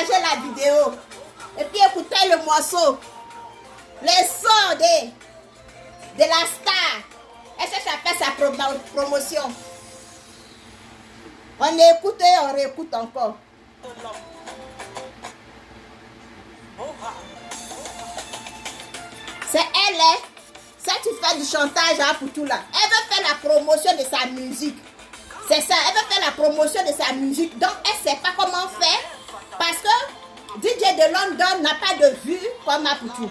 partagez la vidéo. Et puis écoutez le morceau. Les sons de la star. Elle cherche à faire sa promotion. On écoute et on réécoute encore. C'est elle, hein? Ça tu fais du chantage hein, pour tout là. Elle veut faire la promotion de sa musique. C'est ça, elle veut faire la promotion de sa musique. Donc elle ne sait pas comment faire. Parce que DJ de London n'a pas de vue comme Maputo.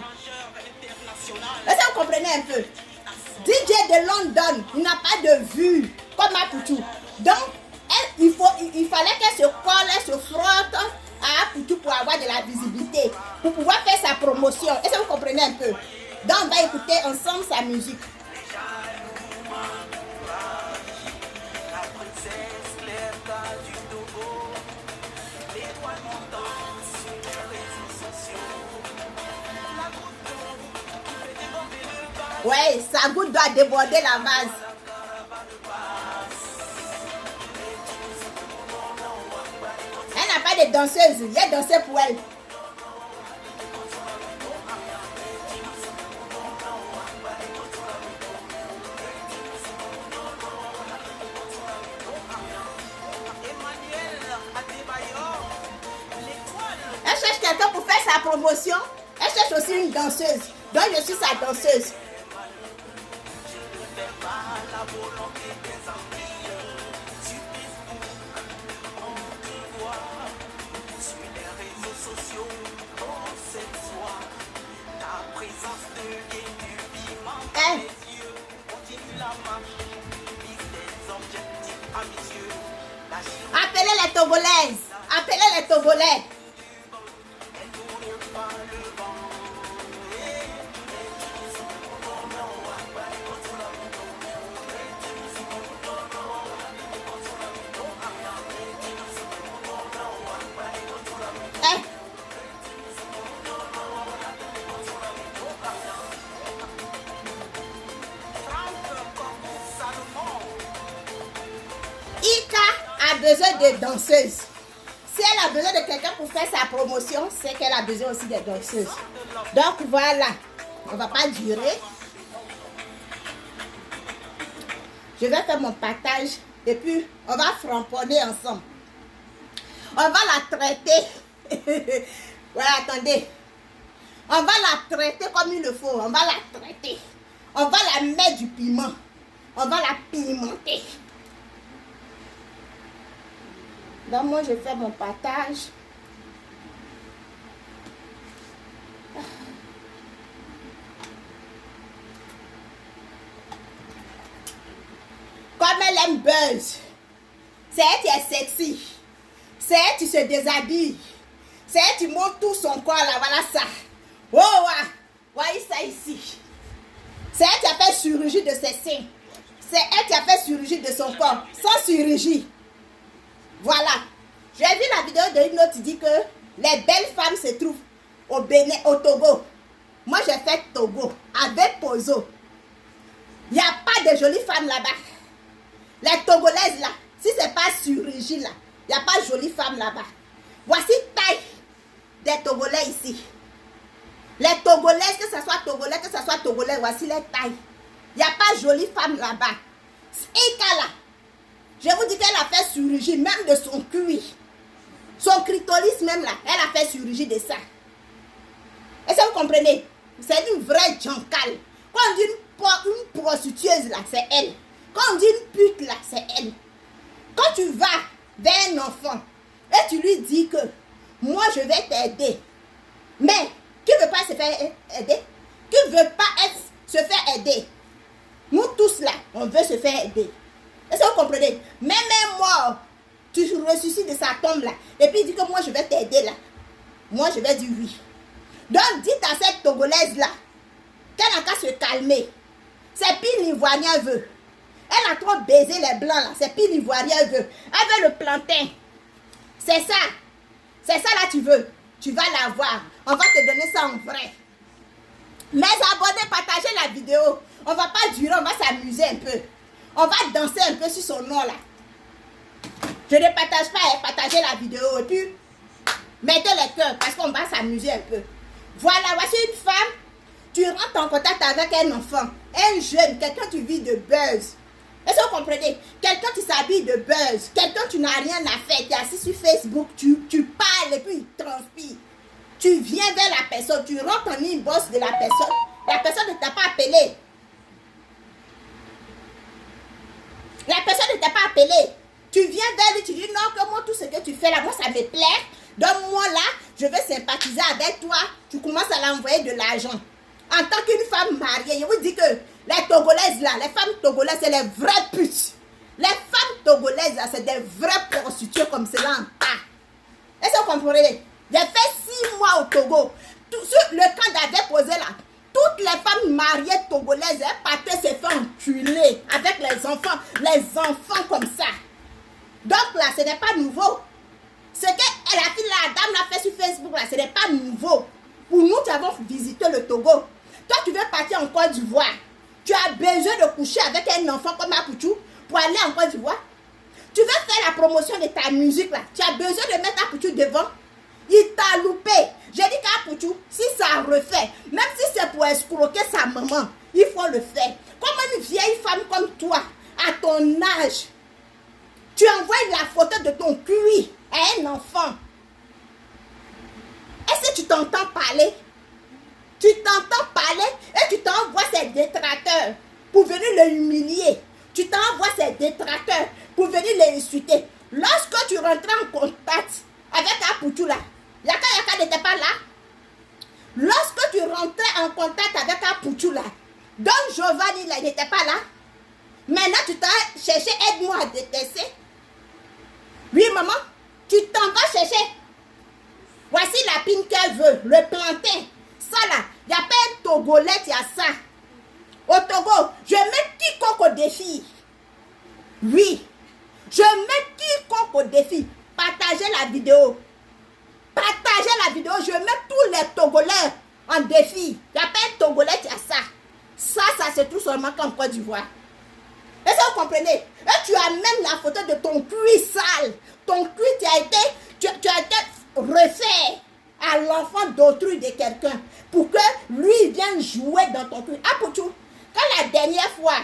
Est-ce que vous comprenez un peu? DJ de London n'a pas de vue comme Maputo. Donc il fallait qu'elle se colle, elle se frotte à Maputo pour avoir de la visibilité. Pour pouvoir faire sa promotion. Est-ce que vous comprenez un peu? Donc on va écouter ensemble sa musique. Ouais, sa goutte doit déborder la vase. Elle n'a pas de danseuse, il y a dansé pour elle. Elle cherche quelqu'un pour faire sa promotion. Elle cherche aussi une danseuse. Donc je suis sa danseuse. Hey. Appelez les Togolaises. Appelez les Togolais. Hey. Ika a besoin de danseuses. Si elle a besoin de quelqu'un pour faire sa promotion, c'est qu'elle a besoin aussi de danseuses. Donc voilà, on ne va pas durer. Je vais faire mon partage et puis on va framponner ensemble. On va la traiter. Voilà, attendez. On va la traiter comme il le faut. On va la traiter. On va la mettre du piment. On va la pimenter. Donc moi je fais mon partage. Comme elle aime buzz. C'est elle qui est sexy. C'est elle qui se déshabille. C'est elle qui monte tout son corps là. Voilà ça. Oh ouais. Voyez ça ici. C'est elle qui a fait chirurgie de ses seins. C'est elle qui a fait chirurgie de son corps. Sans chirurgie. Voilà. J'ai vu la vidéo d'une autre qui dit que les belles femmes se trouvent au Bénin, au Togo. Moi, j'ai fait Togo avec Pozo. Il n'y a pas de jolies femmes là-bas. Les Togolaises là, si ce n'est pas chirurgie là, il n'y a pas de jolies femmes là-bas. Voici taille des Togolais ici. Les Togolaises, que ce soit Togolais, voici les tailles. Il n'y a pas de jolies femmes là-bas. Ika là. Je vous dis qu'elle a fait chirurgie même de son cuir. Son clitoris même là, elle a fait chirurgie de ça. Est-ce que vous comprenez? C'est une vraie jancale. Quand on dit une prostitueuse là, c'est elle. Quand on dit une pute là, c'est elle. Quand tu vas vers un enfant et tu lui dis que moi je vais t'aider, mais qui ne veut pas se faire aider? Qui ne veut pas se faire aider? Nous tous là, on veut se faire aider. Est-ce que vous comprenez? Même moi, tu ressuscites de sa tombe là. Et puis il dit que moi je vais t'aider là. Moi je vais dire oui. Donc dites à cette Togolaise là qu'elle n'a qu'à se calmer. C'est pire l'ivoirien veut. Elle a trop baisé les blancs là. C'est pire l'ivoirien veut. Elle veut le plantain. C'est ça. C'est ça là tu veux. Tu vas l'avoir. On va te donner ça en vrai. Mes abonnés, partagez la vidéo. On va pas durer, on va s'amuser un peu. On va danser un peu sur son nom là. Je ne partage pas, partagez la vidéo. Et puis, Mettez les cœurs parce qu'on va s'amuser un peu. Voilà, voici une femme. Tu rentres en contact avec un enfant, un jeune, quelqu'un tu vis de buzz. Est-ce que vous comprenez? Quelqu'un qui s'habille de buzz, quelqu'un tu n'as rien à faire, tu es assis sur Facebook, tu parles et puis il transpire. Tu viens vers la personne, tu rentres en inbox de la personne ne t'a pas appelé. La personne ne t'a pas appelé. Tu viens vers lui, tu dis non, que moi tout ce que tu fais là, moi ça me plaît. Donne-moi là, je vais sympathiser avec toi. Tu commences à l'envoyer de l'argent. En tant qu'une femme mariée, je vous dis que les Togolaises là, les femmes togolaises, c'est les vraies putes. Les femmes togolaises là, c'est des vraies prostituées comme cela en tas. Est-ce que vous comprenez? J'ai fait 6 mois au Togo. Sur le camp d'avait posé là, toutes les femmes mariées togolaises, elles partaient se faire enculer avec les enfants comme ça. Donc là, ce n'est pas nouveau. Ce que la dame l'a fait sur Facebook là, ce n'est pas nouveau. Pour nous, nous avons visité le Togo. Toi, tu veux partir en Côte d'Ivoire. Tu as besoin de coucher avec un enfant comme Apoutou pour aller en Côte d'Ivoire. Tu veux faire la promotion de ta musique là. Tu as besoin de mettre Apoutou devant. Il t'a loupé. J'ai dit qu'Apoutou, si ça refait, même si c'est pour escroquer sa maman, il faut le faire. Comme une vieille femme comme toi, à ton âge, tu envoies la photo de ton cul à un enfant. Est-ce que tu t'entends parler? Tu t'entends parler et tu t'envoies ses détracteurs pour venir le humilier. Tu t'envoies ses détracteurs pour venir l'insulter. Lorsque tu rentrais en contact avec Apoutou là, Yaka n'était pas là. Lorsque tu rentrais en contact avec Apoutou là, Don Giovanni là, il n'était pas là. Maintenant tu t'as cherché aide-moi à détester. Oui maman, tu t'en vas chercher. Voici la pine qu'elle veut, le plantain. Ça là, il n'y a pas un Togolais, il y a ça. Au Togo, je mets quiconque au défi. Oui, je mets quiconque au défi. Partagez la vidéo. Partagez la vidéo, je mets tous les Togolais en défi. Il n'y a pas un Togolais, il y a ça. Ça se trouve seulement qu'en Côte d'Ivoire. Est-ce que vous comprenez? Et tu as même la photo de ton cuir sale. Ton cuir, tu as été refait à l'enfant d'autrui de quelqu'un pour que lui vienne jouer dans ton cuir. Apoutou, quand la dernière fois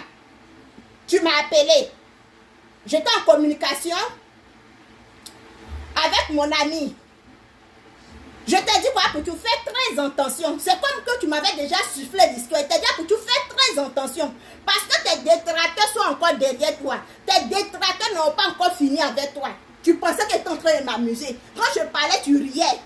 tu m'as appelé, j'étais en communication avec mon ami. Je t'ai dit quoi, Apoutou, fais très attention. C'est comme que tu m'avais déjà soufflé l'histoire. Je t'ai dit, Apoutou, fais très attention. Parce que tes détracteurs sont encore derrière toi. Tes détracteurs n'ont pas encore fini avec toi. Tu pensais que tu étais en train de m'amuser. Quand je parlais, tu riais.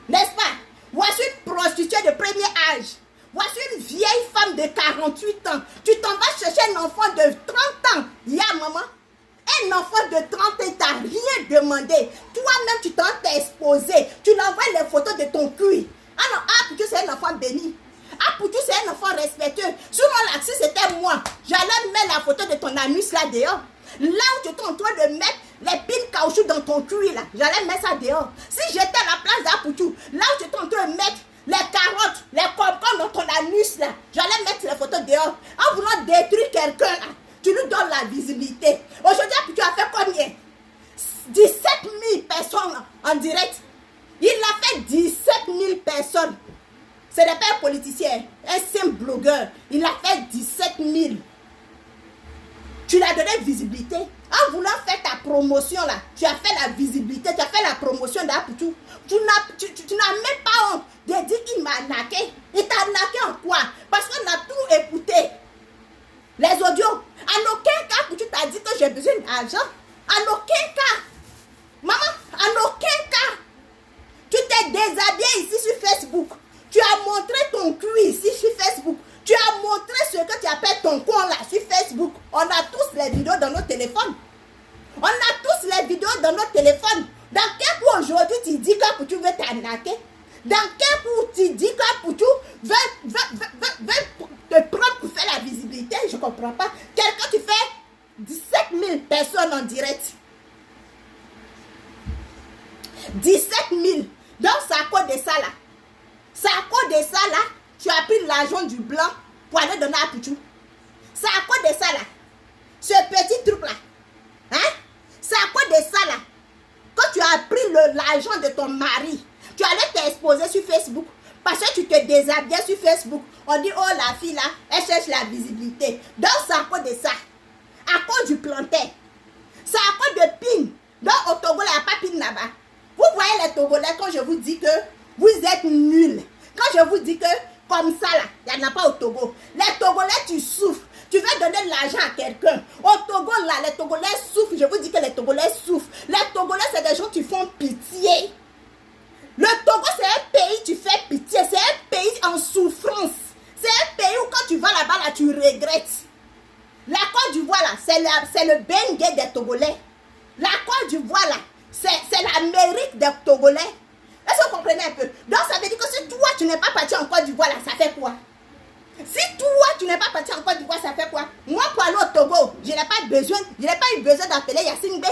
N'est-ce pas? Voici une prostituée de premier âge. Voici une vieille femme de 48 ans. Tu t'en vas chercher un enfant de 30 ans. Maman. Un enfant de 30 ans, il t'a rien demandé. Toi-même, tu t'es exposé. Tu l'envoies les photos de ton cul. Ah non, Apoutou, c'est un enfant béni. Apoutou, c'est un enfant respectueux. Sinon, là, si c'était moi, j'allais mettre la photo de ton anus là dehors. Là où tu étais en train de mettre les pines caoutchouc dans ton cul là, j'allais mettre ça dehors. Si j'étais à la place d'Apoutou, là où tu étais en train de mettre les carottes, les concombres dans ton anus là, j'allais mettre les photos dehors. En voulant détruire quelqu'un là, tu nous donnes la visibilité. Aujourd'hui, tu as fait combien? 17 000 personnes en direct. Il a fait 17 000 personnes. Ce n'est pas un politicien, un simple blogueur. Il a fait 17 000. Tu l'as donné visibilité. En voulant faire ta promotion là, tu as fait la visibilité, tu as fait la promotion d'Apoutou. Tu n'as même pas honte de dire qu'il m'a arnaqué. Il t'a arnaqué en quoi? Parce qu'on a tout écouté. Les audios. En aucun cas, tu t'as dit que j'ai besoin d'argent. En aucun cas. Maman, en aucun cas. Tu t'es déshabillé ici sur Facebook. Tu as montré ton cul ici sur Facebook. Tu as montré ce que tu appelles ton con là sur Facebook. On a tous les vidéos dans nos téléphones. On a tous les vidéos dans nos téléphones. Dans quel coup aujourd'hui tu dis qu'Apoutou veut t'arnaquer? Dans quel coup tu dis qu'Apoutou veut te prendre pour faire la visibilité? Je ne comprends pas. Quelqu'un tu fais 17 000 personnes en direct. 17 000. Donc c'est à cause de ça là. C'est à cause de ça là. Tu as pris l'argent du blanc pour aller donner à Apoutou. C'est à cause de ça là. Ce petit truc là. Hein? C'est à cause de ça là. Que quand tu as pris l'argent de ton mari, tu allais t'exposer sur Facebook. Parce que tu te déshabillais sur Facebook. On dit, oh la fille là, elle cherche la visibilité. Donc c'est à cause de ça. À cause du plantain. C'est à cause de pin. Donc au Togo, il n'y a pas pin là-bas. Vous voyez les Togolais quand je vous dis que vous êtes nuls. Quand je vous dis que comme ça là, il n'y en a pas au Togo. Les Togolais, tu souffres. Tu veux donner de l'argent à quelqu'un. Au Togo là, les Togolais souffrent. Je vous dis que les Togolais souffrent. Les Togolais, c'est des gens qui font pitié. Le Togo, c'est un pays, tu fais pitié. C'est un pays en souffrance. C'est un pays où quand tu vas là-bas, là, tu regrettes. La Côte d'Ivoire, là, c'est le Bengue des Togolais. La Côte d'Ivoire, là, c'est l'Amérique des Togolais. Est-ce que vous comprenez un peu? Donc, ça veut dire que si toi, tu n'es pas parti en Côte d'Ivoire, là, ça fait quoi? Si toi, tu n'es pas parti en Côte d'Ivoire, ça fait quoi? Moi, pour aller au Togo, je n'ai pas eu besoin d'appeler Yacine Bey.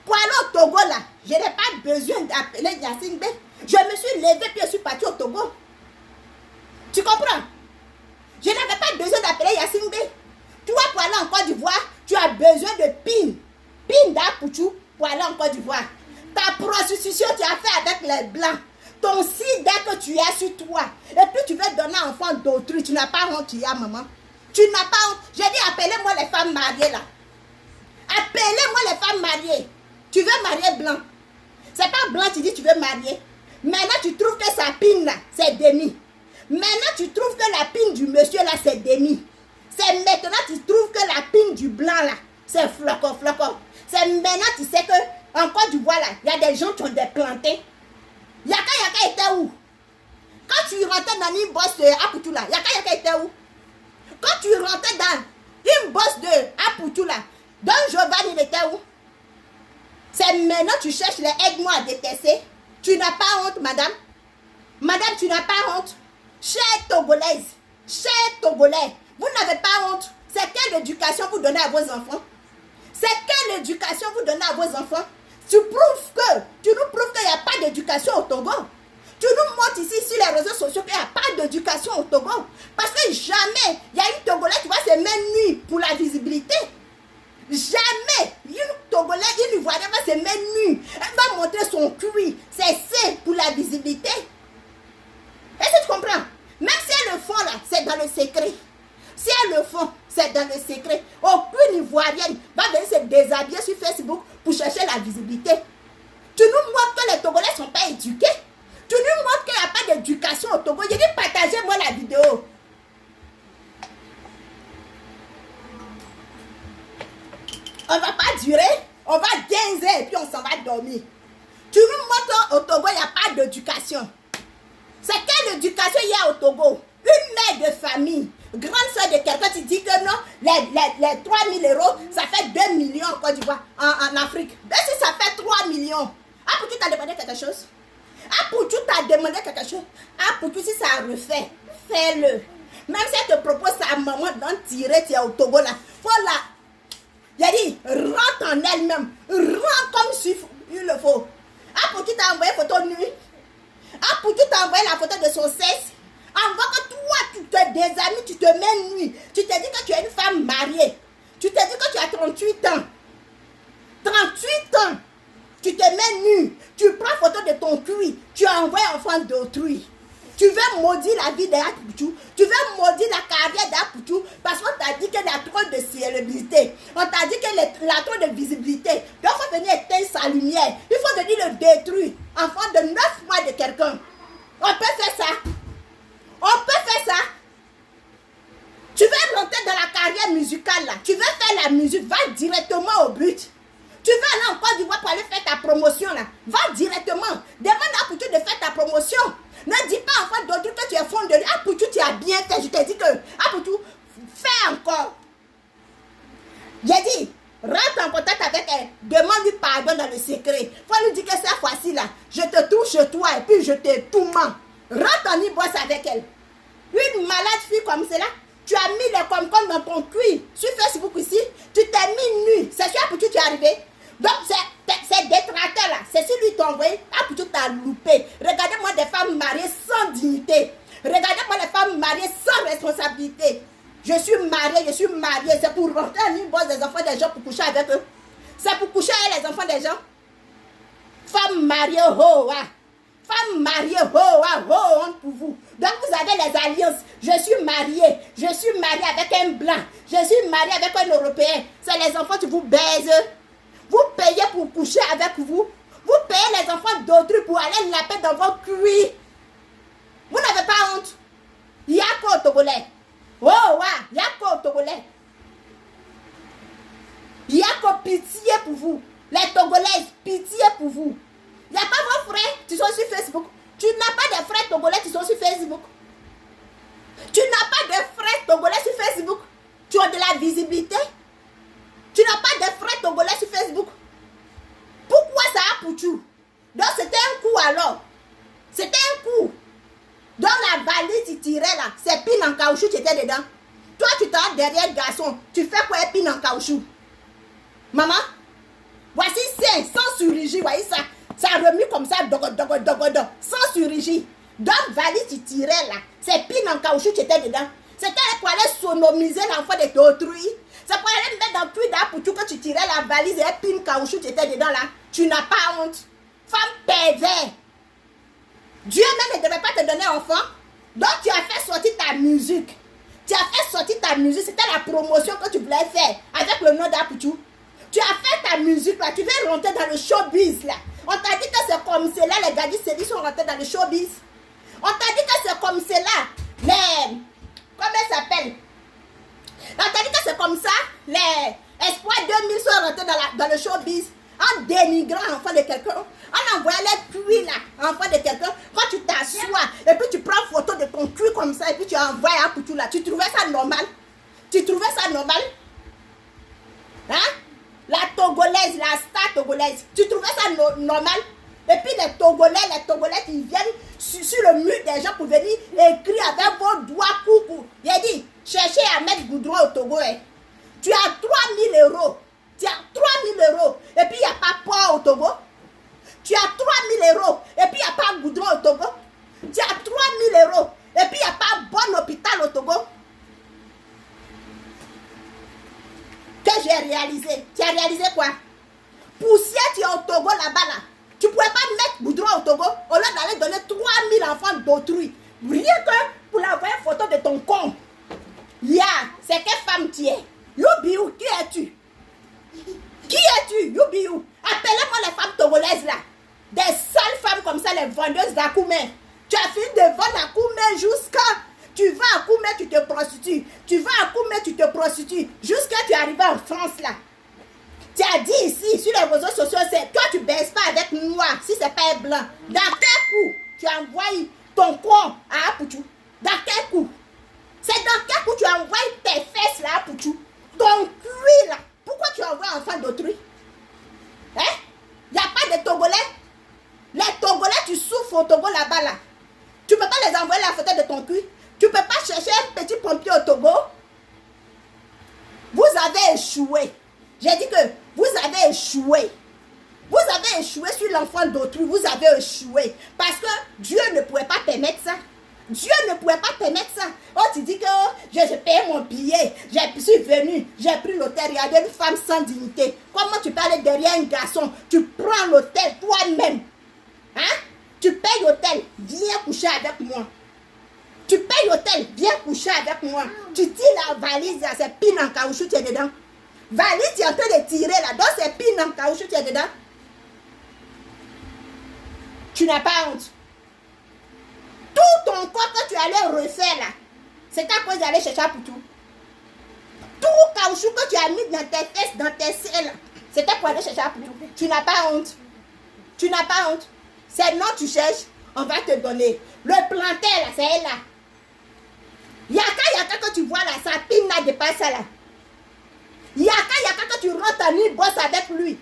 Pour aller au Togo, là, je n'ai pas besoin d'appeler Yacine Bey. Je me suis levée puis je suis partie au Togo. Tu comprends? Je n'avais pas besoin d'appeler Yacine Bey. Toi, pour aller en Côte d'Ivoire, tu as besoin de PIN. PIN d'Apouchou pour aller en Côte d'Ivoire. Ta prostitution, tu as fait avec les Blancs. Ton sida que tu as sur toi. Et puis tu veux donner un enfant d'autrui. Tu n'as pas honte, tu as maman. Tu n'as pas honte. J'ai dit, appelez-moi les femmes mariées là. Appelez-moi les femmes mariées. Tu veux marier blanc. C'est pas blanc, tu dis tu veux marier. Maintenant, tu trouves que sa pine là, c'est demi. Maintenant, tu trouves que la pine du monsieur là, c'est demi. C'est maintenant, tu trouves que la pine du blanc là, c'est flocon. C'est maintenant, tu sais que en Côte d'Ivoire là, il y a des gens qui ont des plantés. Yaka était où? Quand tu rentrais dans une bosse de Apoutou là, Yaka était où? Quand tu rentrais dans une bosse de Apoutou là, Don Giovanni il était où? C'est maintenant tu cherches les aide-moi à détester. Tu n'as pas honte, madame. Madame, tu n'as pas honte. Chère Togolaise, chère Togolais, vous n'avez pas honte. C'est quelle éducation vous donnez à vos enfants? C'est quelle éducation vous donnez à vos enfants? Tu nous prouves qu'il n'y a pas d'éducation au Togo. Tu nous montres ici sur les réseaux sociaux qu'il n'y a pas d'éducation au Togo. Parce que jamais il y a une Togolaise qui va se mettre nue pour la visibilité. Jamais une Togolaise, une Ivoirienne va se mettre nue. Elle va montrer son cuir. C'est pour la visibilité. Est-ce que tu comprends? Même si elle le font là, c'est dans le secret. Si elles le font, c'est dans le secret. Aucune Ivoirienne va venir se déshabiller sur Facebook pour chercher la visibilité. Tu nous montres que les Togolais ne sont pas éduqués. Tu nous montres qu'il n'y a pas d'éducation au Togo. Je dis partagez-moi la vidéo. On ne va pas durer. On va 15 heures et puis on s'en va dormir. Tu nous montres qu'au Togo, il n'y a pas d'éducation. C'est quelle éducation il y a au Togo? Une mère de famille, grande soeur de quelqu'un, tu dis que non, les 3 000 euros, ça fait 2 millions en Côte d'Ivoire, en Afrique. Mais si ça fait 3 millions, ah, pour qui t'as demandé quelque chose? Ah, pour qui t'as demandé quelque chose? Ah, pour qui si ça refait, fais-le. Même si elle te propose sa maman d'en tirer, tu es au Togo là, faut la... Il a dit, rentre en elle-même, rentre comme il le faut. Ah, pour qui t'as envoyé photo nue? Ah, pour qui t'as envoyé la photo de son sexe? Envoie que toi, tu te désamis, tu te mets nuit. Tu te dis que tu es une femme mariée. Tu te dis que tu as 38 ans. 38 ans. Tu te mets nu. Tu prends photo de ton cuir. Tu envoies enfant d'autrui. Tu veux maudire la vie d'Apouchou. Tu veux maudire la carrière d'Apouchou parce qu'on t'a dit qu'il y a trop de célébrité. On t'a dit qu'il y a trop de visibilité. Donc il faut venir éteindre sa lumière. Il faut venir le détruire. Enfant de 9 mois de quelqu'un. On peut faire ça. On peut faire ça. Tu veux rentrer dans la carrière musicale là. Tu veux faire la musique. Va directement au but. Tu veux aller en Côte d'Ivoire pour aller faire ta promotion là. Va directement. Demande à Poutou de faire ta promotion. Ne dis pas enfant d'autres que tu es fond de lui. Ah Poutou, tu as bien fait. Je t'ai dit que ah Poutou, fais encore. J'ai dit, rentre en contact avec elle. Demande-lui pardon dans le secret. Faut lui dire que cette fois-ci là, je te touche toi et puis je te tourmente. Rentre en y-bosse avec elle. Une malade fille comme cela, tu as mis les com-com dans ton cuir. Sur Facebook ici, tu t'es mis nu. C'est sûr pour tu es arrivé. Donc c'est détracteur là. C'est celui qui t'a envoyé. Ah pour tu t'as loupé. Regardez-moi des femmes mariées sans dignité. Regardez-moi les femmes mariées sans responsabilité. Je suis mariée. C'est pour rentrer en y-bosse des enfants des gens pour coucher avec eux. C'est pour coucher avec les enfants des gens. Femme mariée, oh, ah. Femme mariée, oh, ah, oh, honte pour vous. Donc vous avez les alliances. Je suis mariée avec un blanc. Je suis mariée avec un Européen. C'est les enfants qui vous baisent. Vous payez pour coucher avec vous. Vous payez les enfants d'autrui pour aller laper dans vos cuits. Vous n'avez pas honte. Il y a quoi au Togolais? Oh, ouais, il y a quoi au Togolais? Il y a quoi pitié pour vous? Les Togolaises, pitié pour vous. Il n'y a pas vos frères qui sont sur Facebook. Tu n'as pas de frères Togolais qui sont sur Facebook. Tu n'as pas de frères Togolais sur Facebook. Tu as de la visibilité. Tu n'as pas de frères Togolais sur Facebook. Pourquoi ça a pour tout? Donc c'était un coup alors. C'était un coup. Dans la valise, tu tirais là. C'est pin en caoutchouc, tu étais dedans. Toi, tu t'as derrière garçon. Tu fais quoi, pin en caoutchouc? Maman, voici c'est sans chirurgie, voyez ça. Ça remue comme ça, sans chirurgie. Dans la valise, tu tirais là. C'est pin en caoutchouc, tu étais dedans. C'était pour aller sonomiser l'enfant de d'autrui. C'est pour aller mettre dans le puits d'Apoutou que tu tirais la valise et un pin caoutchouc, tu étais dedans là. Tu n'as pas honte. Femme pervers. Dieu même ne devait pas te donner enfant. Donc tu as fait sortir ta musique. Tu as fait sortir ta musique. C'était la promotion que tu voulais faire avec le nom d'Apoutou. Tu as fait ta musique là. Tu veux rentrer dans le showbiz là. On t'a dit que c'est comme cela. Les gars ils sont rentrés dans le showbiz. On t'a dit que c'est comme cela. Mais, comment elle s'appelle? On t'a dit que c'est comme ça. Les Espoirs 2000 sont rentrés dans le showbiz. En dénigrant l'enfant de quelqu'un, en envoyant les cuits là, enfant de quelqu'un, quand tu t'assois et puis tu prends photo de ton cul comme ça et puis tu envoies un couteau là, tu trouvais ça normal? Tu trouvais ça normal? Hein? La Togolaise, la star togolaise, tu trouvais ça normal? Et puis les Togolais qui viennent sur le mur des gens pour venir écrire avec vos doigts coucou. Il a dit, cherchez à mettre goudron au Togo. Hein. Tu as 3000 euros. Tu as 3000 euros et puis il n'y a pas port au Togo. Tu as 3000 euros et puis il n'y a pas goudron au Togo. Tu as 3000 euros et puis il n'y a pas bon hôpital au Togo. Que j'ai réalisé. Tu as réalisé quoi? Poussière, tu es au Togo là-bas là. Tu ne pouvais pas mettre goudron au Togo au lieu d'aller donner 3000 enfants d'autrui. Rien que pour l'envoyer photo de ton con. Ya, c'est quelle femme tu es? Youbiou, qui es-tu? Qui es-tu? Youbiou. Appelez-moi les femmes togolaises là. Des sales femmes comme ça, les vendeuses d'Akoumé. Tu as fini de vendre à Koumé jusqu'à... Tu vas à Koumé, tu te prostitues. Tu vas à Koumé, tu te prostitues. Jusqu'à tu es arrivé en France là. Tu as dit ici, sur les réseaux sociaux, c'est toi tu ne baisses pas avec noir, si c'est pas un blanc. Dans quel coup tu envoies ton con à Apoutou? Dans quel coup? C'est dans quel coup tu envoies tes fesses là à Apoutou? Ton cuir là. Pourquoi tu envoies un enfant d'autrui? Hein? Il n'y a pas de Togolais? Les Togolais, tu souffres au Togo là-bas là. Tu ne peux pas les envoyer la photo de ton cul. Tu ne peux pas chercher un petit pompier au Togo. Vous avez échoué. J'ai dit que vous avez échoué. Vous avez échoué sur l'enfant d'autrui. Vous avez échoué. Parce que Dieu ne pouvait pas permettre ça. Dieu ne pouvait pas permettre ça. Oh, tu dis que j'ai payé mon billet. Je suis venu. J'ai pris l'hôtel. Regardez une femme sans dignité. Comment tu peux aller derrière un garçon? Tu prends l'hôtel toi-même. Hein? Tu payes l'hôtel. Viens coucher avec moi. Tu payes l'hôtel. Viens coucher avec moi. Tu tires la valise. C'est pin en caoutchouc. Tu es dedans. Valise, tu es en train de tirer là. Donc c'est pin en caoutchouc. Tu es dedans. Tu n'as pas honte. Tout ton corps que tu allais refaire là, c'est à cause d'aller chercher pour tout. Tout caoutchouc que tu as mis dans tes fesses, dans tes selles, c'était pour aller chercher pour tout. Tu n'as pas honte. Tu n'as pas honte. C'est non, tu cherches, on va te donner. Le plantain là, c'est elle là. Yaka que tu vois là, sa pine là dépasse ça là. Yaka que tu rentres en inbox avec lui.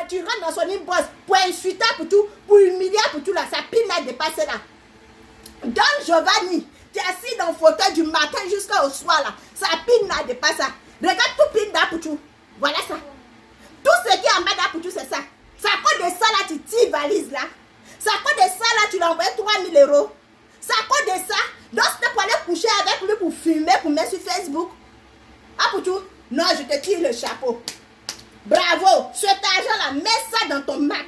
Tu rentres dans son inbox pour insulter pour tout, pour humilier pour tout là, sa pine là dépasse là. Don Giovanni, tu es assis dans le fauteuil du matin jusqu'au soir là. Sa pine là dépasse ça. Regarde tout pine d'Apoutou. Voilà ça. Tout ce qui est en bas d'Apoutou, c'est ça. C'est à cause de ça là, tu tires valise là. C'est à cause de ça là, tu l'as envoyé 3000 euros. C'est à cause de ça. Donc c'était pour aller coucher avec lui pour filmer, pour mettre sur Facebook. Apoutou, non, je te tire le chapeau. Bravo. Cet argent là, mets ça dans ton Mac.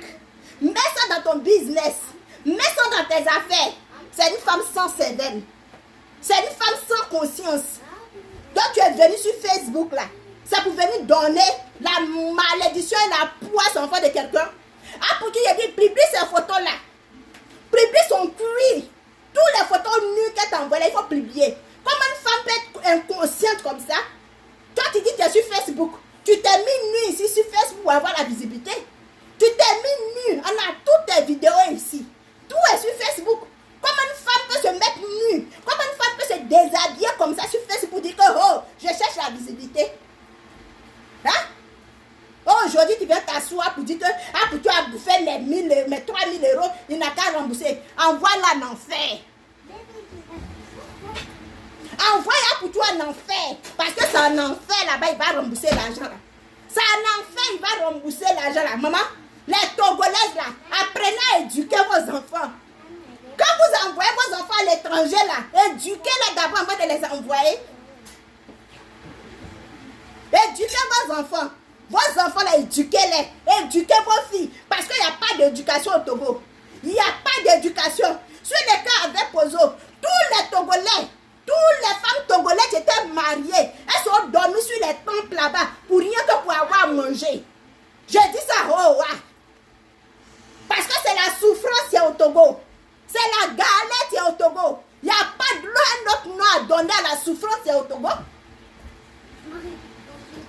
Mets ça dans ton business. Mets ça dans tes affaires. C'est une femme sans cervelle. C'est une femme sans conscience. Donc tu es venu sur Facebook là. C'est pour venir donner la malédiction et la poisse en face de quelqu'un. Ah, pour qu'il ait dit, publie ces photos là. Publie son cuir. Toutes les photos nues qu'elle t'a envoyées, il faut publier. Comment une femme peut être inconsciente comme ça? Toi, tu dis que tu es sur Facebook. Tu t'es mis nu ici sur Facebook pour avoir la visibilité. Tu t'es mis nu. On a toutes tes vidéos ici. Tout est sur Facebook. Comment une femme peut se mettre nue? Comment une femme peut se déshabiller comme ça sur Facebook pour dire que oh, je cherche la visibilité? Hein? Oh, aujourd'hui, tu viens t'asseoir pour dire que ah, pour tu as bouffé mes 3000 euros, il n'a qu'à rembourser. Envoie-la en enfer. Envoie-la pour toi en enfer. Parce que c'est en enfer là-bas, il va rembourser l'argent là. C'est en enfer, il va rembourser l'argent là. Maman, les Togolaises là, apprenez à éduquer vos enfants. Quand vous envoyez vos enfants à l'étranger là, éduquez-les d'abord avant de les envoyer. Éduquez vos enfants. Vos enfants là, éduquez-les. Éduquez vos filles. Parce qu'il n'y a pas d'éducation au Togo. Il n'y a pas d'éducation. Sur les cas avec Pozo, tous les Togolais, toutes les femmes togolaises qui étaient mariées, elles sont dormies sur les temples là-bas pour rien que pour avoir à manger. Je dis ça, oh, ouais. Parce que c'est la souffrance qui est au Togo. C'est la galette qui est au Togo. Il n'y a pas de un autre nom à donner à la souffrance qui est au Togo.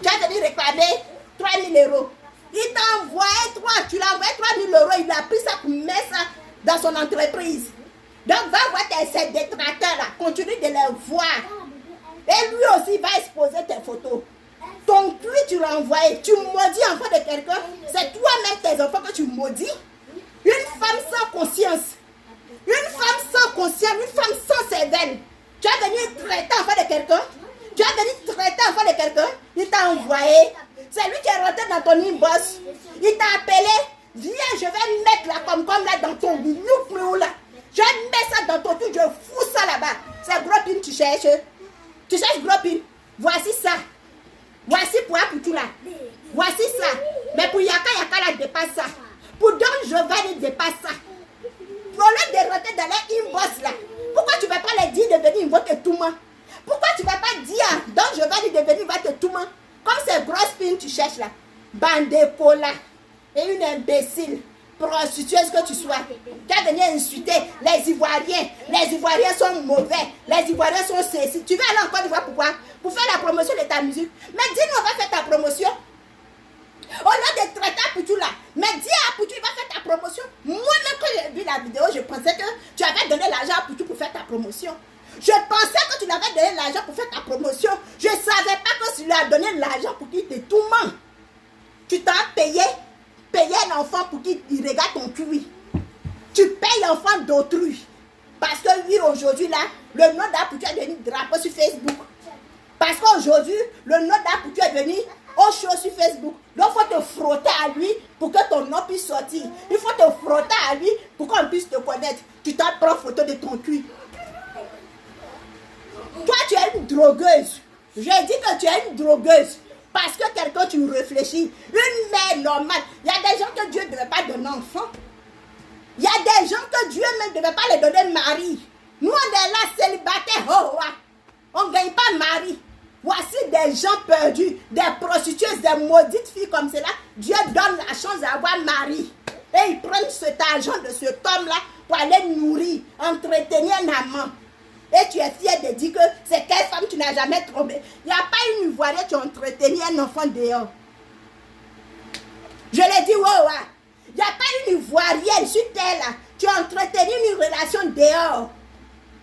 Tu as venu réclamer 3000 euros. Il t'a envoyé tu l'as envoyé 3000 euros, il a pris ça pour mettre ça dans son entreprise. Donc va voir ces détracteurs là, continue de les voir. Et lui aussi va exposer tes photos. Ton tweet tu l'as envoyé, tu maudis enfant de quelqu'un, c'est toi-même tes enfants que tu maudis. Une femme sans conscience, une femme sans conscience, une femme sans cervelle. Tu as venu traiter enfant de quelqu'un, tu as venu traiter enfant de quelqu'un, il t'a envoyé. C'est lui qui est rentré dans ton inbox. Il t'a appelé. Viens, je vais mettre la comme là dans ton boulot là. Je mets ça dans ton truc, je fous ça là-bas. C'est gros pin tu cherches. Tu cherches gros pin. Voici ça. Voici pour tout là. Voici ça. Mais pour Yaka là, dépasse ça. Pour Don Giovanni, dépasse ça. Pour lieu de rentrer dans les inbox là. Pourquoi tu ne vas pas les dire de venir, ils vont te tout main? Pourquoi tu ne vas pas dire Don Giovanni de venir, il va te tout main? Comme ces grosses pines tu cherches là, bandeko là, et une imbécile, prostitueuse que tu sois, tu as venu insulter les Ivoiriens. Les Ivoiriens sont mauvais, les Ivoiriens sont ceci. Tu veux aller en Côte d'Ivoire pourquoi? Pour faire la promotion de ta musique. Mais dis-nous, on va faire ta promotion. Au lieu de traiter à Poutou là, mais dis à Poutou, il va faire ta promotion. Moi-même, quand j'ai vu la vidéo, je pensais que tu avais donné l'argent à Poutou pour faire ta promotion. Je pensais que tu l'avais donné l'argent pour faire ta promotion. Je ne savais pas que tu lui as donné l'argent pour qu'il te tourmente. Tu t'as payé un enfant pour qu'il regarde ton cul. Tu payes l'enfant d'autrui. Parce que lui, aujourd'hui, là, le nom d'Apoutu est devenu drapeau sur Facebook. Parce qu'aujourd'hui, le nom d'Apoutu est devenu au show sur Facebook. Donc, il faut te frotter à lui pour que ton nom puisse sortir. Il faut te frotter à lui pour qu'on puisse te connaître. Tu t'en prends photo de ton cul. Toi, tu es une drogueuse. Je dis que tu es une drogueuse. Parce que quelqu'un, tu réfléchis. Une mère normale. Il y a des gens que Dieu ne devait pas donner enfant. Il y a des gens que Dieu même ne devait pas les donner mari. Nous, on est là, célibataires. Oh, on ne gagne pas mari. Voici des gens perdus, des prostituées, des maudites filles comme cela. Dieu donne la chance d'avoir mari. Et ils prennent cet argent de cet homme-là pour aller nourrir, entretenir un amant. Et tu es fier de dire que c'est quelle femme tu n'as jamais trompé. Il n'y a pas une Ivoirienne qui a entretenu un enfant dehors. Je l'ai dit, ouais. Il n'y a pas une Ivoirienne sur terre là. Tu as entretenu une relation dehors.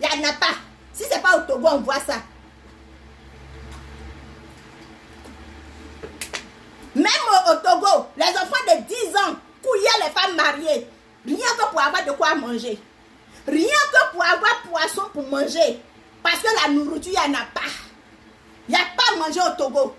Il n'y en a pas. Si ce n'est pas au Togo, on voit ça. Même au Togo, les enfants de 10 ans couillaient les femmes mariées. Rien que pour avoir de quoi manger. Rien que pour avoir poisson pour manger. Parce que la nourriture, il n'y en a pas. Il n'y a pas à manger au Togo.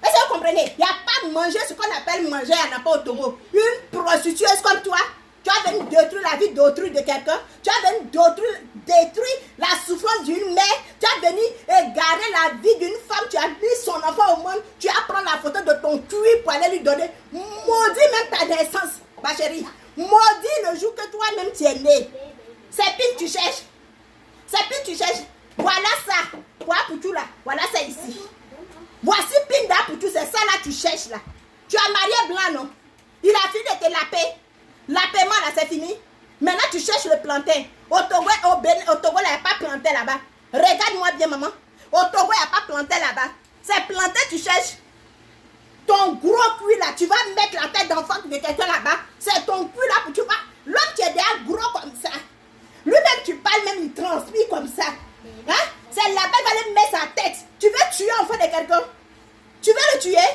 Est-ce que vous comprenez? Il n'y a pas à manger ce qu'on appelle manger, il n'y en a pas au Togo. Une prostitueuse comme toi, tu as venu détruire la vie d'autrui de quelqu'un. Tu as venu détruire la souffrance d'une mère. Tu as venu égarer la vie d'une femme. Tu as mis son enfant au monde. Tu as pris la photo de ton cul pour aller lui donner. Maudit même ta naissance, ma chérie. Maudit le jour que toi-même tu es né. C'est pire tu cherches. C'est pire tu cherches. Voilà ça. Voilà pour tout là. Voilà ça ici. Voici pin pour tout. C'est ça là tu cherches là. Tu as marié blanc non? Il a fini de te laper. Lapement là c'est fini. Maintenant tu cherches le plantain. Au Togo là, il n'y a pas plantain là-bas. Regarde-moi bien maman. Au Togo, il n'y a pas plantain là-bas. C'est plantain tu cherches. Ton gros cul là, tu vas mettre la tête d'enfant de quelqu'un là-bas. C'est ton cul là pour tu vas. L'homme qui est déjà gros comme ça. Lui-même tu parles même, il transpire comme ça. Hein? C'est là-bas qu'il va aller mettre sa tête. Tu veux tuer l'enfant de quelqu'un? Tu veux le tuer?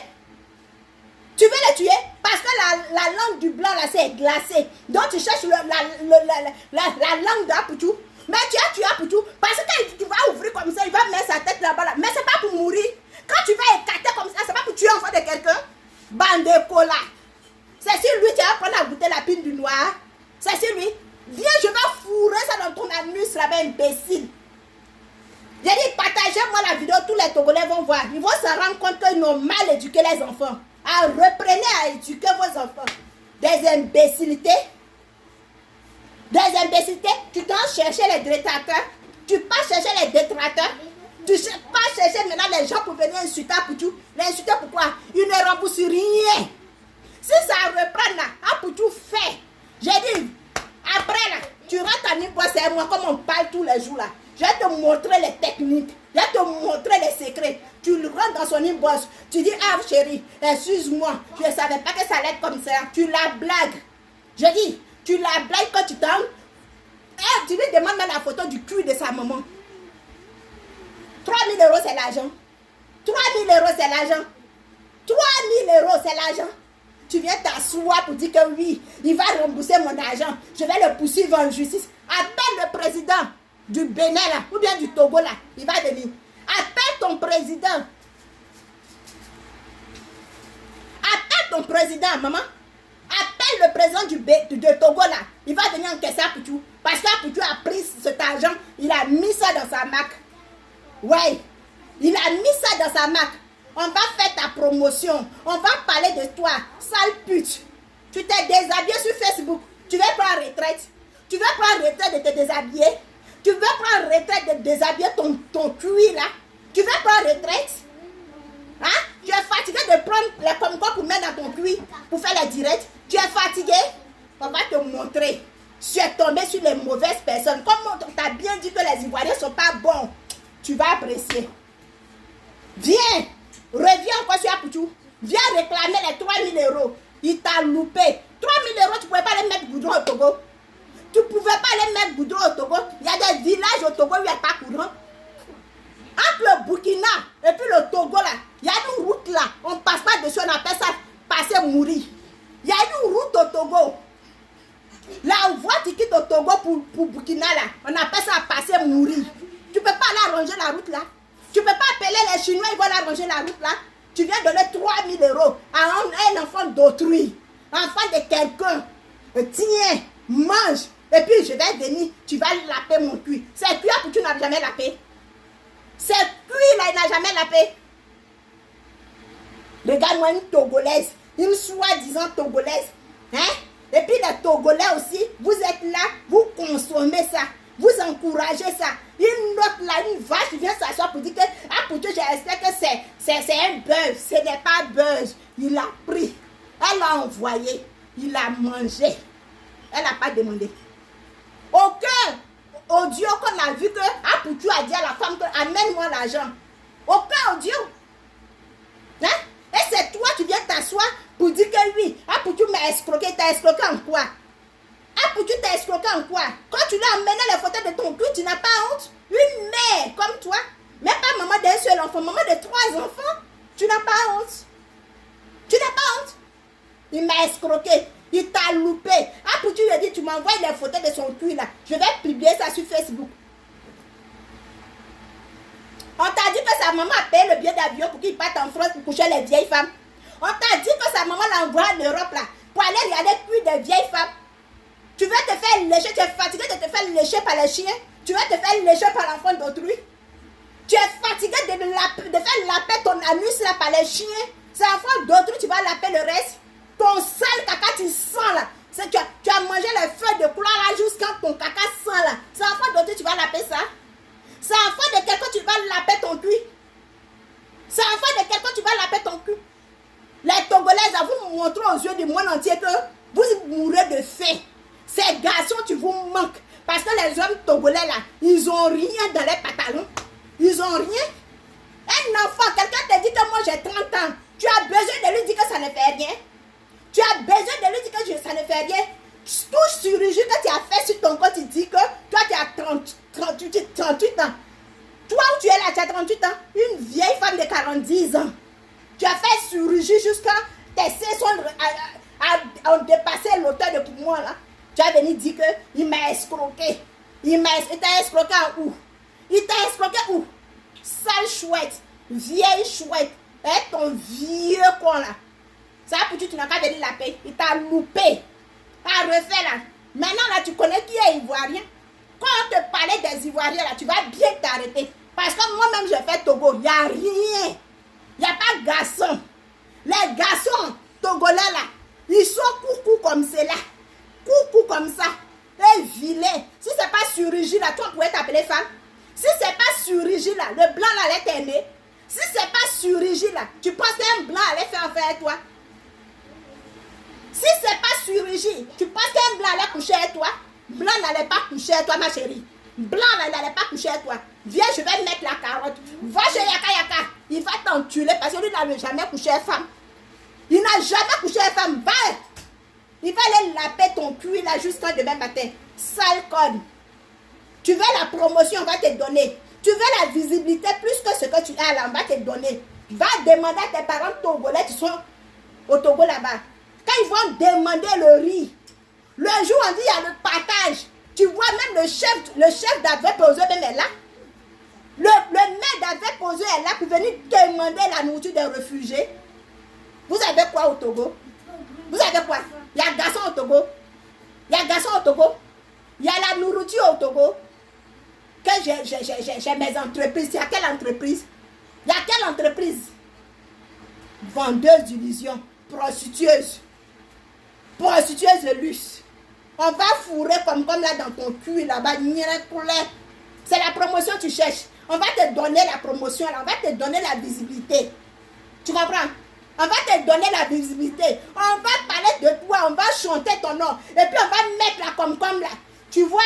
Tu veux le tuer? Parce que la langue du blanc là c'est glacée. Donc tu cherches la langue d'Apoutou. Mais tu as tué Apoutou. Parce que tu vas ouvrir comme ça, il va mettre sa tête là-bas. Là. Mais c'est pas pour mourir. Quand tu vas écarter comme ça, c'est pas pour tuer l'enfant de quelqu'un. Bande de cola. C'est sur lui, tu vas prendre à goûter la pine du noir. C'est sur lui. Viens, je vais fourrer ça dans ton anus là-bas, imbécile. J'ai dit, partagez-moi la vidéo, tous les Togolais vont voir. Ils vont se rendre compte qu'ils ont mal éduqué les enfants. Alors, reprenez à éduquer vos enfants. Des imbécilités. Des imbécilités. Tu t'en chercher les détracteurs. Tu pars chercher les détracteurs. Tu pars chercher maintenant les gens pour venir insulter Apoutou. Les insulter pourquoi? Ils ne remboursent rien. Si ça reprend là, Apoutou fait. J'ai dit, après là, tu rentres à Nimbo, c'est moi comme on parle tous les jours là. Je vais te montrer les techniques. Je vais te montrer les secrets. Tu le rentres dans son inbox. Tu dis, ah chérie, excuse-moi. Je ne savais pas que ça allait être comme ça. Tu la blagues. Je dis, tu la blagues quand tu t'en... Eh, tu lui demandes même la photo du cul de sa maman. 3 000 euros, c'est l'argent. 3 000 euros, c'est l'argent. 3 000 euros, c'est l'argent. Tu viens t'asseoir pour dire que oui, il va rembourser mon argent. Je vais le poursuivre en justice. Appelle le président du Bénin là, ou bien du Togo là. Il va venir. Appelle ton président. Appelle ton président, maman. Appelle le président du Togo là. Il va venir encaisser Apoutou. Parce qu'Apoutou a pris cet argent. Il a mis ça dans sa marque. Ouais. Il a mis ça dans sa marque. On va faire ta promotion. On va parler de toi. Sale pute. Tu t'es déshabillé sur Facebook. Tu veux prendre retraite. Tu veux prendre retraite de te déshabiller. Tu veux prendre retraite de déshabiller ton cuir là. Tu veux prendre retraite. Hein? Tu es fatigué de prendre les pommes pour mettre dans ton cuir. Pour faire les directs. Tu es fatigué. On va te montrer. Tu es tombé sur les mauvaises personnes. Comme on t'a bien dit que les Ivoiriens ne sont pas bons. Tu vas apprécier. Viens. Reviens encore sur Apoutou. Viens réclamer les 3 000 euros. Il t'a loupé. 3 000 euros, tu ne pouvais pas aller mettre goudron au Togo. Tu ne pouvais pas aller mettre goudron au Togo. Il y a des villages au Togo où il n'y a pas goudron. Entre le Burkina et puis le Togo, là, il y a une route là. On ne passe pas dessus, on appelle ça passer mourir. Il y a une route au Togo. Là, on voit tu quittes au Togo pour Burkina, là. On appelle ça passer mourir. Tu ne peux pas aller arranger la route là. Tu ne peux pas appeler les Chinois, ils vont arranger la route là. Tu viens donner 3 000 euros à un enfant d'autrui. Enfant de quelqu'un. Tiens, mange. Et puis je vais venir, tu vas laper mon cuir. C'est cuir pour tu n'as jamais lapé. C'est cuir là, il n'a jamais lapé. Regarde-moi une Togolaise. Une soi-disant Togolaise. Hein? Et puis les Togolais aussi, vous êtes là, vous consommez ça. Vous encouragez ça. Une autre là, une vache vient s'asseoir pour dire que ah, pour toi, j'espère que c'est un buzz. Ce n'est pas buzz. Il a pris. Elle l'a envoyé. Il a mangé. Elle n'a pas demandé. Aucun audio qu'on a vu que Apoutou a dit à la femme que amène-moi l'argent. Aucun audio. Hein? Et c'est toi qui viens t'asseoir pour dire que oui, Apoutou m'a escroqué. T'as escroqué en quoi? Apoutou t'a escroqué en quoi? Quand tu l'as emmené les photos de ton cul, tu n'as pas honte? Une mère comme toi, même pas maman d'un seul enfant, maman de 3 enfants, tu n'as pas honte? Tu n'as pas honte? Il m'a escroqué. Il t'a loupé. Apoutou lui a dit, tu m'envoies les photos de son cul là. Je vais publier ça sur Facebook. On t'a dit que sa maman a payé le billet d'avion pour qu'il parte en France pour coucher les vieilles femmes. On t'a dit que sa maman l'envoie en Europe là, pour aller regarder le cul des vieilles femmes. Tu vas te faire lécher, tu es fatigué de te faire lécher par les chiens. Tu vas te faire lécher par l'enfant d'autrui. Tu es fatigué de faire laper ton anus là par les chiens. C'est l'enfant d'autrui, tu vas laper le reste. Ton sale caca, tu sens là. Tu as mangé les feuilles de couloir là jusqu'à ton caca sent là. C'est enfant dont tu vas laper ça. C'est enfant de quelqu'un tu vas laper ton cul. C'est enfant de quelqu'un tu vas laper ton cul. Les Togolaises, vous montrez aux yeux du monde entier que vous mourrez de faim. Ces garçons, tu vous manques. Parce que les hommes togolais là, ils ont rien dans les pantalons. Ils ont rien. Un enfant, quelqu'un te dit que moi j'ai 30 ans. Tu as besoin de lui dire que ça ne fait rien. Tu as besoin de lui dire que ça ne fait rien. Toute chirurgie que tu as fait sur ton corps, tu dis que toi tu as 38 ans. Toi où tu es là, tu as 38 ans. Une vieille femme de 40 ans. Tu as fait chirurgie jusqu'à tes seins ont dépassé l'auteur de poumon là. Tu as venu dire qu'il m'a escroqué. Il t'a escroqué où? Il t'a escroqué où? Sale chouette, vieille chouette. Et ton vieux con là. Ça pour tu n'as qu'à venir la paix. Il t'a loupé. T'as refait là. Maintenant là, tu connais qui est ivoirien. Quand on te parlait des Ivoiriens là, tu vas bien t'arrêter. Parce que moi-même, j'ai fait Togo. Il n'y a rien. Il n'y a pas de garçon. Les garçons togolais là, ils sont coucou comme cela. Coucou comme ça. Et vilain. Si c'est pas chirurgie là, toi, tu pourrais t'appeler femme. Si c'est pas chirurgie là, le blanc là allait t'aimer. Si c'est pas chirurgie là, tu penses qu'un blanc allait faire affaire avec toi. Si c'est pas chirurgie, tu penses qu'un blanc allait coucher avec toi. Blanc n'allait pas coucher avec toi, ma chérie. Blanc n'allait pas coucher avec toi. Viens, je vais mettre la carotte. Va chez Yaka Yaka. Il va t'entuler parce que lui n'avait jamais couché avec femme. Il n'a jamais couché avec femme. Va. Il va aller laper ton cul là jusqu'à demain matin. Sale conne. Tu veux la promotion, on va te donner. Tu veux la visibilité plus que ce que tu as là, on va te donner. Va demander à tes parents togolais qui sont au Togo là-bas. Quand ils vont demander le riz, le jour on dit il y a le partage. Tu vois même le chef d'avec posé même est là. Le maire d'avec posé est là pour venir demander la nourriture des réfugiés. Vous avez quoi au Togo? Vous avez quoi? Il y a garçon au Togo. Il y a garçon au Togo. Il y a la nourriture au Togo. Que j'ai mes entreprises. Il y a quelle entreprise? Il y a quelle entreprise? Vendeuse d'illusions. Prostitueuse. Prostitueuse de luxe. On va fourrer comme là dans ton cul là-bas. C'est la promotion que tu cherches. On va te donner la promotion là. On va te donner la visibilité. Tu comprends? On va te donner la visibilité. On va parler de toi. On va chanter ton nom. Et puis on va mettre la comme là. Tu vois?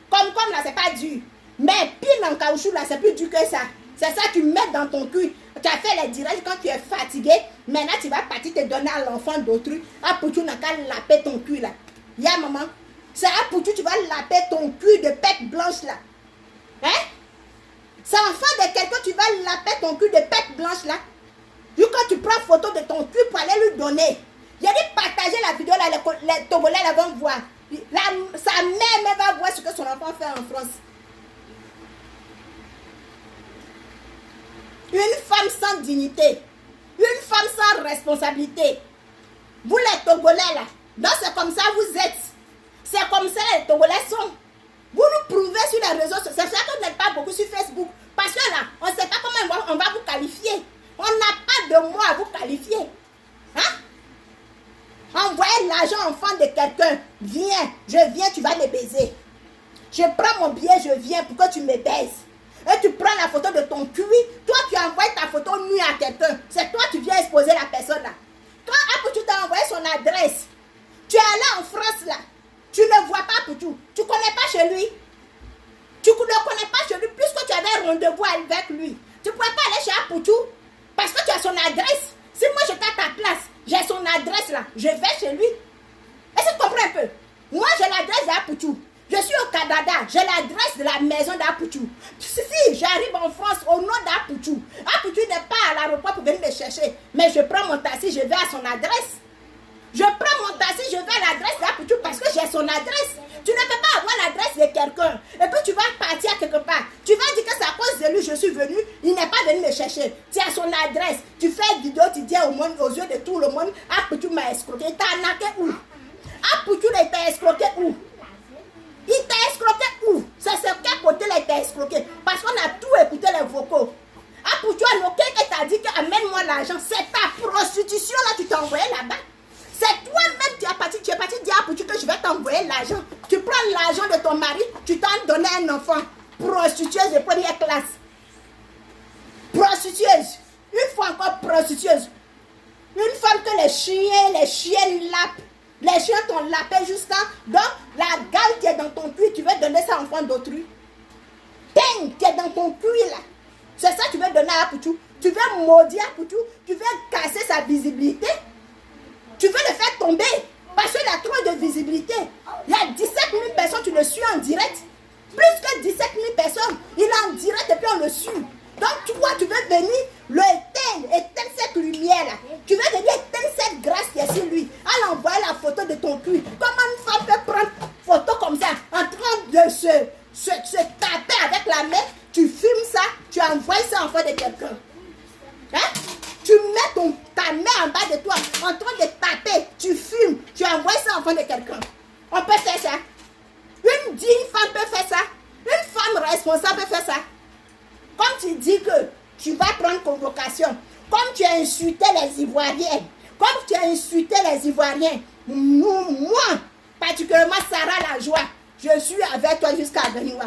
Comme là, c'est pas dur. Mais pile en caoutchouc là, c'est plus dur que ça. C'est ça que tu mets dans ton cul. Tu as fait les directs quand tu es fatigué. Maintenant, tu vas partir te donner à l'enfant d'autrui. Ah, pour tu n'as qu'à laper ton cul là. Ya maman. C'est à pour tu vas laper ton cul de pète blanche là. Hein? C'est enfant de quelqu'un, tu vas laper ton cul de pète blanche là. Et quand tu prends photo de ton cul pour aller lui donner. Il a dit partager la vidéo là, les Togolais là vont voir. Sa mère va voir ce que son enfant fait en France. Une femme sans dignité. Une femme sans responsabilité. Vous les Togolais là. Donc c'est comme ça vous êtes. C'est comme ça les Togolais sont. Vous nous prouvez sur les réseaux sociaux. C'est ça que vous n'êtes pas beaucoup sur Facebook. Parce que là, on ne sait pas comment on va vous qualifier. On n'a pas de mots à vous qualifier. Hein? Envoyez l'argent en enfant de quelqu'un. Viens, je viens, tu vas me baiser. Je prends mon billet, je viens pour que tu me baises. Et tu prends la photo de ton cul. Toi, tu envoies ta photo nue à quelqu'un. C'est toi qui viens exposer la personne là. Quand Apoutou t'a envoyé son adresse, tu es allé en France là. Tu ne vois pas Apoutou. Tu ne connais pas chez lui. Tu ne connais pas chez lui puisque tu avais rendez-vous avec lui. Tu ne pouvais pas aller chez Apoutou parce que tu as son adresse. Si moi j'étais à ta place, j'ai son adresse là, je vais chez lui. Est-ce que tu comprends un peu? Moi j'ai l'adresse d'Apoutou. Je suis au Canada, j'ai l'adresse de la maison d'Apoutou. Si j'arrive en France au nom d'Apoutou, Apoutou n'est pas à l'aéroport pour venir me chercher. Mais je prends mon taxi, je vais à son adresse. Je prends mon taxi, je vais à l'adresse d'Apoutou parce que j'ai son adresse. Tu ne peux pas avoir l'adresse de quelqu'un. Et puis tu vas partir quelque part. Tu vas dire que c'est à cause de lui je suis venu. Il n'est pas venu me chercher. Tu as son adresse. Tu fais une vidéo, tu dis au monde, aux yeux de tout le monde, Apoutou m'a escroqué. Il t'a arnaqué où? Apoutou t'a escroqué où? Il t'a escroqué où? C'est quel côté là il t'a escroqué? Parce qu'on a tout écouté les vocaux. Apoutou a noqué et t'a dit que amène-moi l'argent. C'est ta prostitution là, tu t'es envoyé là-bas. C'est toi-même qui es parti dire Apoutou t'as donné un enfant, prostitueuse de première classe. Prostitueuse. Une fois encore prostitueuse. Une femme que les chiens lapent. Les chiens t'ont lapé jusqu'à... Donc, la gale qui est dans ton cul, tu veux donner ça à l'enfant d'autrui. Ting, qui est dans ton cul là. C'est ça que tu veux donner à Poutou. Tu veux maudire Poutou. Tu veux casser sa visibilité. Tu veux le faire tomber. Parce qu'il a trop de visibilité. Il y a 17 000 personnes, tu le suis en direct. Plus que 17 000 personnes. Il est en direct et puis on le suit. Donc toi, tu veux venir le éteindre cette lumière-là. Tu veux venir éteindre cette grâce qui est sur lui. Elle envoie la photo de ton cul. Comment une femme peut prendre photo comme ça en train de se taper avec la main? Tu filmes ça, tu envoies ça en face de quelqu'un. Hein? Tu mets ta main en bas de toi en train de taper. Tu filmes, tu envoies ça en face de quelqu'un. On peut faire ça. Une digne femme peut faire ça. Une femme responsable peut faire ça. Comme tu dis que tu vas prendre convocation, comme tu as insulté les Ivoiriens, comme tu as insulté les Ivoiriens, moi, particulièrement Sarah Lajoie, je suis avec toi jusqu'à Beniwa.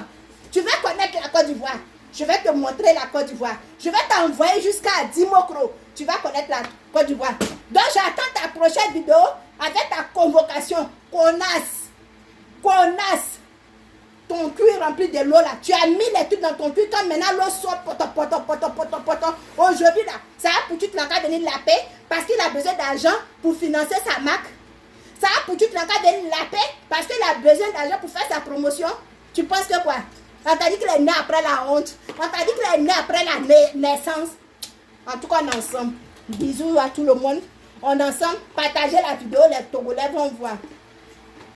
Tu veux connaître la Côte d'Ivoire, je vais te montrer la Côte d'Ivoire. Je vais t'envoyer jusqu'à Dimokro, tu vas connaître la Côte d'Ivoire. Donc j'attends ta prochaine vidéo avec ta convocation. Connasse. Ton cul est rempli de l'eau là. Tu as mis les trucs dans ton cul. Quand maintenant l'eau sort, poton. Aujourd'hui là, ça a pour tu te l'encore venir la paix parce qu'il a besoin d'argent pour financer sa marque. Ça a pour tu te l'encore venir la paix parce qu'il a besoin d'argent pour faire sa promotion. Tu penses que quoi? On t'a dit qu'il est né après la honte. On t'a dit qu'il est né après la naissance. En tout cas, on est ensemble. Bisous à tout le monde. On est ensemble. Partagez la vidéo. Les Togolais vont voir.